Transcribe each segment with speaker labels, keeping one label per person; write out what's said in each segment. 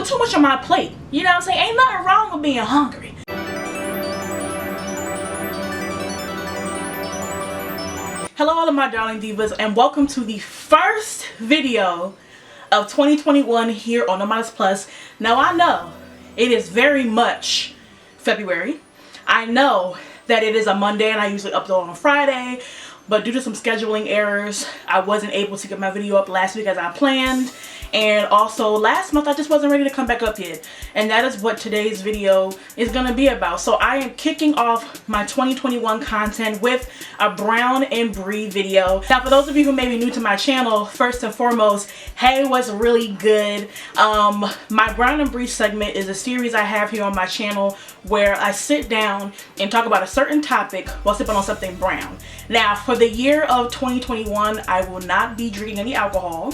Speaker 1: put too much on my plate. You know what I'm saying? Ain't nothing wrong with being hungry. Hello all of my darling divas, and welcome to the first video of 2021 here on NoMinusPlus. Now I know it is very much February. I know that it is a Monday and I usually upload on Friday, but due to some scheduling errors, I wasn't able to get my video up last week as I planned. And also last month I just wasn't ready to come back up yet. And that is what today's video is going to be about. So I am kicking off my 2021 content with a brown and brie video. Now for those of you who may be new to my channel, first and foremost, hey, what's really good? My brown and brie segment is a series I have here on my channel where I sit down and talk about a certain topic while sipping on something brown. Now for the year of 2021, I will not be drinking any alcohol.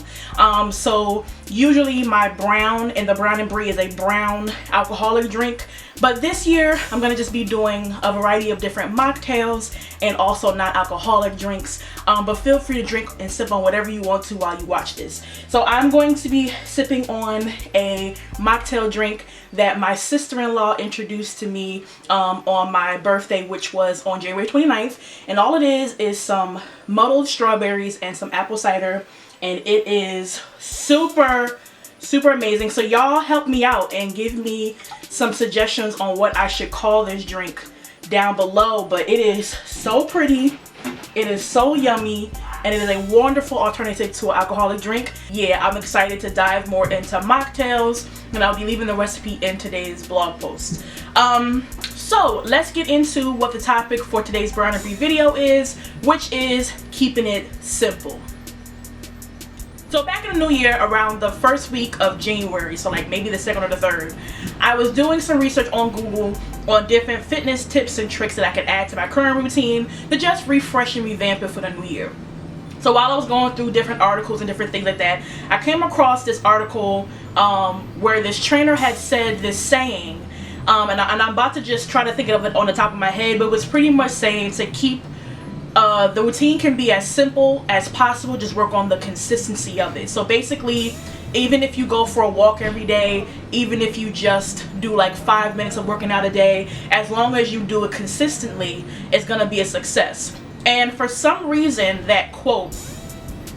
Speaker 1: So usually my brown and the brown and brie is a brown alcoholic drink, but this year I'm gonna just be doing a variety of different mocktails and also non-alcoholic drinks, but feel free to drink and sip on whatever you want to while you watch this. So I'm going to be sipping on a mocktail drink that my sister-in-law introduced to me on my birthday, which was on January 29th, and all it is some muddled strawberries and some apple cider, and it is super amazing. So y'all help me out and give me some suggestions on what I should call this drink down below. But it is so pretty, it is so yummy, and it is a wonderful alternative to an alcoholic drink. Yeah, I'm excited to dive more into mocktails, and I'll be leaving the recipe in today's blog post. So let's get into what the topic for today's brown and brie video is, which is keeping it simple. So back in the new year, around the first week of January, so like maybe the 2nd or the 3rd, I was doing some research on Google on different fitness tips and tricks that I could add to my current routine to just refresh and revamp it for the new year. So while I was going through different articles and different things like that, I came across this article where this trainer had said this saying, and I'm about to just try to think of it on the top of my head, but it was pretty much saying to keep the routine can be as simple as possible, just work on the consistency of it. So basically, even if you go for a walk every day, even if you just do like 5 minutes of working out a day, as long as you do it consistently, it's gonna be a success. And for some reason, that quote,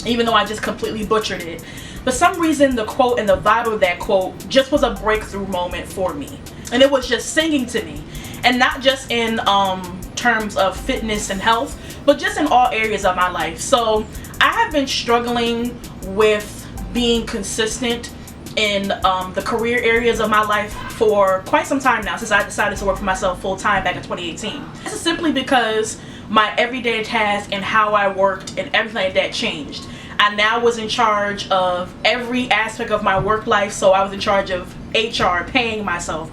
Speaker 1: even though I just completely butchered it, for some reason the quote and the vibe of that quote just was a breakthrough moment for me. And it was just singing to me, and not just in terms of fitness and health, but just in all areas of my life. So I have been struggling with being consistent in the career areas of my life for quite some time now, since I decided to work for myself full-time back in 2018. This is simply because my everyday tasks and how I worked and everything like that changed. I now was in charge of every aspect of my work life. So I was in charge of HR, paying myself,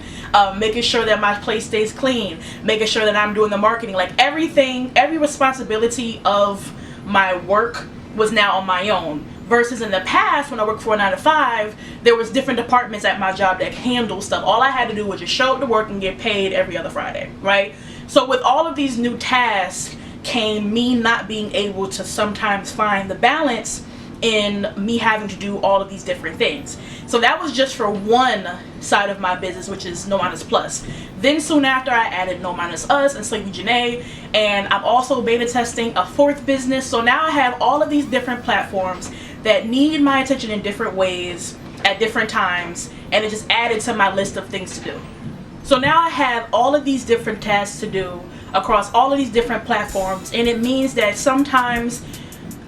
Speaker 1: making sure that my place stays clean, making sure that I'm doing the marketing, like everything, every responsibility of my work was now on my own. Versus in the past, when I worked for a 9-to-5, there was different departments at my job that handled stuff. All I had to do was just show up to work and get paid every other Friday, right? So with all of these new tasks came me not being able to sometimes find the balance in me having to do all of these different things. So that was just for one side of my business, which is NoMinusPlus. Then soon after, I added NoMinusUs and Sleepy Janae, and I'm also beta testing a 4th business. So now I have all of these different platforms that need my attention in different ways at different times, and it just added to my list of things to do. So now I have all of these different tasks to do across all of these different platforms, and it means that sometimes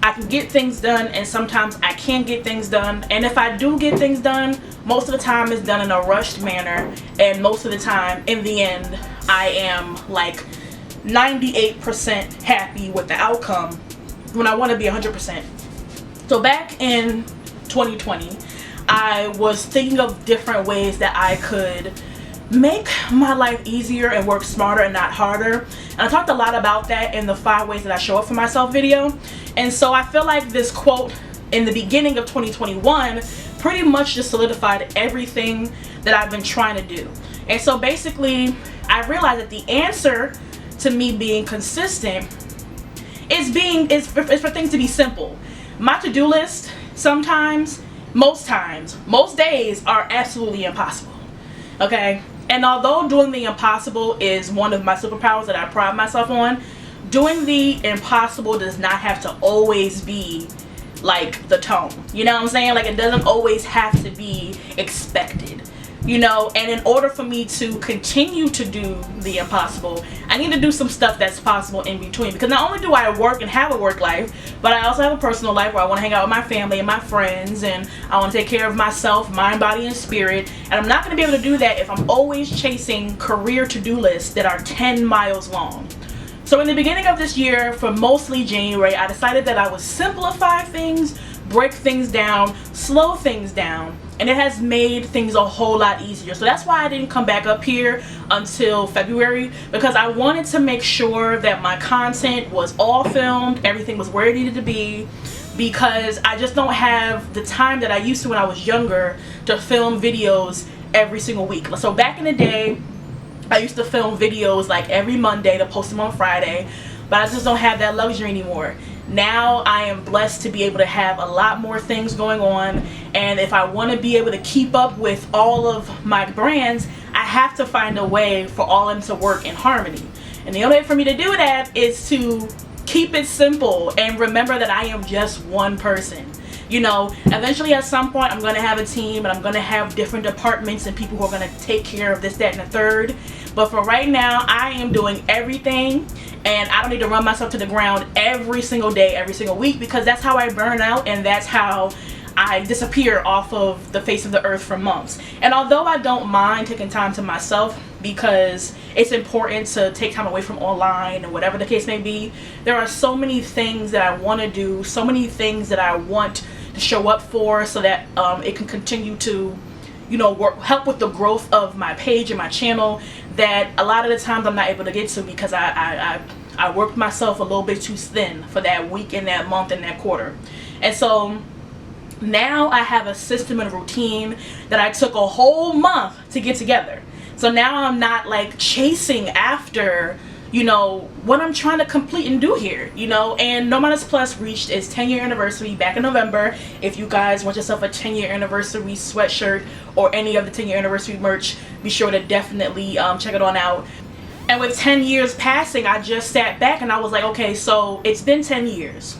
Speaker 1: I can get things done and sometimes I can't get things done. And if I do get things done, most of the time it's done in a rushed manner, and most of the time in the end I am like 98% happy with the outcome when I want to be 100%. So back in 2020, I was thinking of different ways that I could make my life easier and work smarter and not harder. And I talked a lot about that in the 5 ways that I show up for myself video. And so I feel like this quote in the beginning of 2021 pretty much just solidified everything that I've been trying to do. And so basically I realized that the answer to me being consistent is for things to be simple. My to-do list sometimes most times, most days are absolutely impossible. Okay? And although doing the impossible is one of my superpowers that I pride myself on, doing the impossible does not have to always be like the tone. You know what I'm saying? Like, it doesn't always have to be expected. You know, and in order for me to continue to do the impossible, I need to do some stuff that's possible in between. Because not only do I work and have a work life, but I also have a personal life where I want to hang out with my family and my friends, and I want to take care of myself, mind, body, and spirit. And I'm not going to be able to do that if I'm always chasing career to-do lists that are 10 miles long. So in the beginning of this year, for mostly January, I decided that I would simplify things, break things down, slow things down, and it has made things a whole lot easier. So that's why I didn't come back up here until February, because I wanted to make sure that my content was all filmed, everything was where it needed to be, because I just don't have the time that I used to when I was younger to film videos every single week. So back in the day, I used to film videos like every Monday to post them on Friday, but I just don't have that luxury anymore. Now I am blessed to be able to have a lot more things going on, and if I want to be able to keep up with all of my brands, I have to find a way for all of them to work in harmony. And the only way for me to do that is to keep it simple and remember that I am just one person. You know, eventually at some point I'm going to have a team, and I'm going to have different departments and people who are going to take care of this, that, and the third. But for right now, I am doing everything, and I don't need to run myself to the ground every single day, every single week, because that's how I burn out, and that's how I disappear off of the face of the earth for months. And although I don't mind taking time to myself, because it's important to take time away from online and whatever the case may be, there are so many things that I want to do, so many things that I want to show up for, so that it can continue to, you know, help with the growth of my page and my channel, that a lot of the times I'm not able to get to because I worked myself a little bit too thin for that week and that month and that quarter. And so now I have a system and routine that I took a whole month to get together. So now I'm not like chasing after, you know, what I'm trying to complete and do here, you know. And NoMinusPlus reached its 10-year anniversary back in November. If you guys want yourself a 10-year anniversary sweatshirt or any of the 10-year anniversary merch, be sure to definitely check it on out. And with 10 years passing, I just sat back and I was like, okay, so it's been 10 years.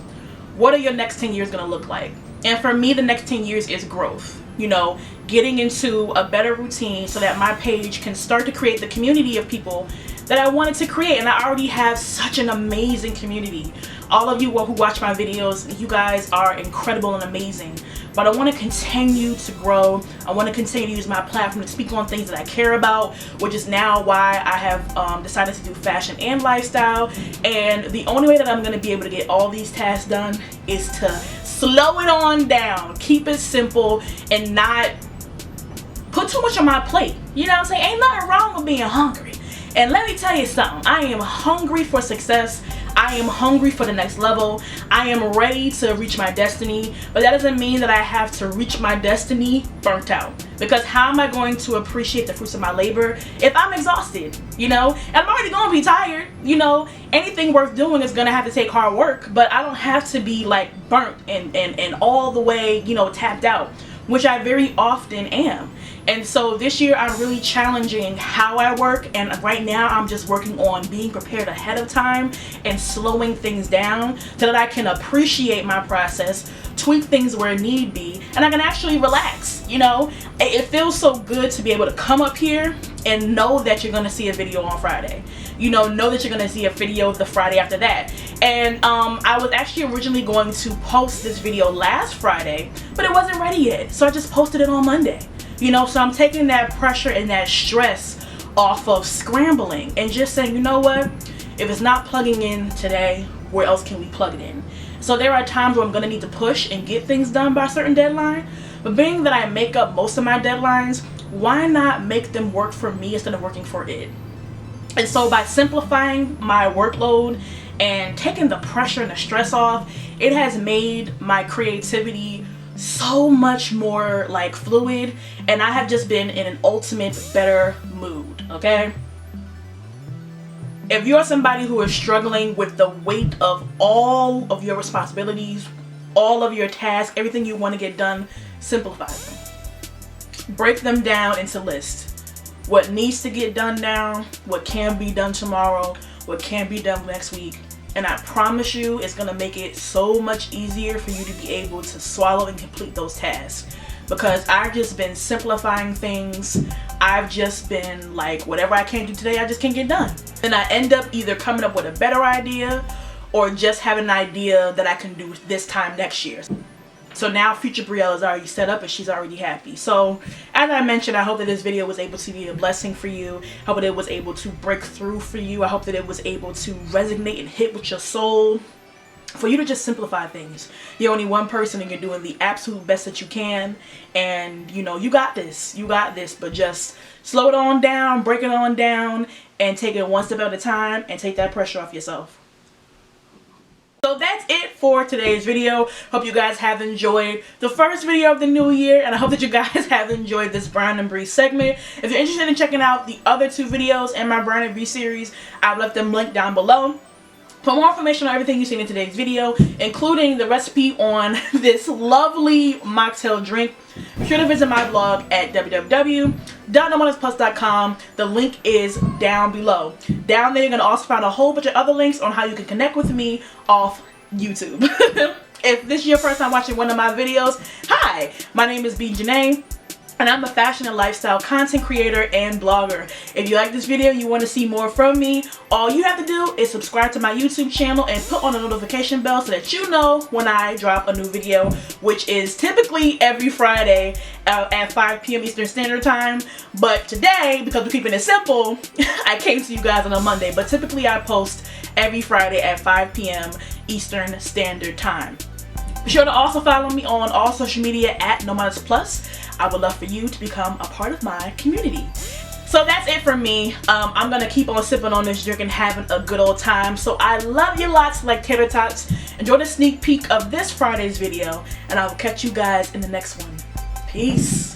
Speaker 1: What are your next 10 years going to look like? And for me, the next 10 years is growth. You know, getting into a better routine so that my page can start to create the community of people that I wanted to create. And I already have such an amazing community. All of you who watch my videos, you guys are incredible and amazing. But I want to continue to grow. I want to continue to use my platform to speak on things that I care about, which is now why I have decided to do fashion and lifestyle. And the only way that I'm going to be able to get all these tasks done is to slow it on down, keep it simple, and not put too much on my plate. You know what I'm saying? Ain't nothing wrong with being hungry. And let me tell you something, I am hungry for success. I am hungry for the next level. I am ready to reach my destiny, but that doesn't mean that I have to reach my destiny burnt out. Because how am I going to appreciate the fruits of my labor if I'm exhausted, you know? And I'm already going to be tired, you know? Anything worth doing is going to have to take hard work, but I don't have to be like burnt and all the way, you know, tapped out, which I very often am. And so this year I'm really challenging how I work, and right now I'm just working on being prepared ahead of time and slowing things down so that I can appreciate my process, tweak things where need be, and I can actually relax, you know. It feels so good to be able to come up here and know that you're going to see a video on Friday. You know that you're going to see a video the Friday after that. And I was actually originally going to post this video last Friday, but it wasn't ready yet, so I just posted it on Monday. You know, so I'm taking that pressure and that stress off of scrambling and just saying, you know what, if it's not plugging in today, where else can we plug it in? So there are times where I'm going to need to push and get things done by a certain deadline, but being that I make up most of my deadlines, why not make them work for me instead of working for it? And so by simplifying my workload and taking the pressure and the stress off, it has made my creativity so much more like fluid, and I have just been in an ultimate better mood, okay? If you're somebody who is struggling with the weight of all of your responsibilities, all of your tasks, everything you want to get done simplify them. Break them down into lists. What needs to get done now, what can be done tomorrow, what can be done next week. And I promise you, it's gonna make it so much easier for you to be able to swallow and complete those tasks. Because I've just been simplifying things. I've just been like, whatever I can't do today, I just can't get done. And I end up either coming up with a better idea or just having an idea that I can do this time next year. So now future Brielle is already set up and she's already happy. So as I mentioned, I hope that this video was able to be a blessing for you. I hope that it was able to break through for you. I hope that it was able to resonate and hit with your soul. For you to just simplify things. You're only one person and you're doing the absolute best that you can. And you know, you got this. You got this. But just slow it on down, break it on down, and take it one step at a time and take that pressure off yourself. So that's it for today's video. Hope you guys have enjoyed the first video of the new year, and I hope that you guys have enjoyed this Brown and Brie segment. If you're interested in checking out the other 2 videos in my Brown and Brie series, I've left them linked down below. For more information on everything you've seen in today's video, including the recipe on this lovely mocktail drink, be sure to visit my blog at www.NoMinusPlus.com. The link is down below. Down there, you're going to also find a whole bunch of other links on how you can connect with me off YouTube. If this is your first time watching one of my videos, hi, my name is B. Janae. And I'm a fashion and lifestyle content creator and blogger. If you like this video, you want to see more from me, all you have to do is subscribe to my YouTube channel and put on a notification bell so that you know when I drop a new video, which is typically every Friday at 5 p.m. Eastern Standard Time. But today, because we're keeping it simple, I came to you guys on a Monday. But typically I post every Friday at 5 p.m. Eastern Standard Time. Be sure to also follow me on all social media at NoMinusPlus. I would love for you to become a part of my community. So that's it from me. I'm gonna keep on sipping on this drink and having a good old time. So I love you lots like tater tots. Enjoy the sneak peek of this Friday's video, and I will catch you guys in the next one. Peace.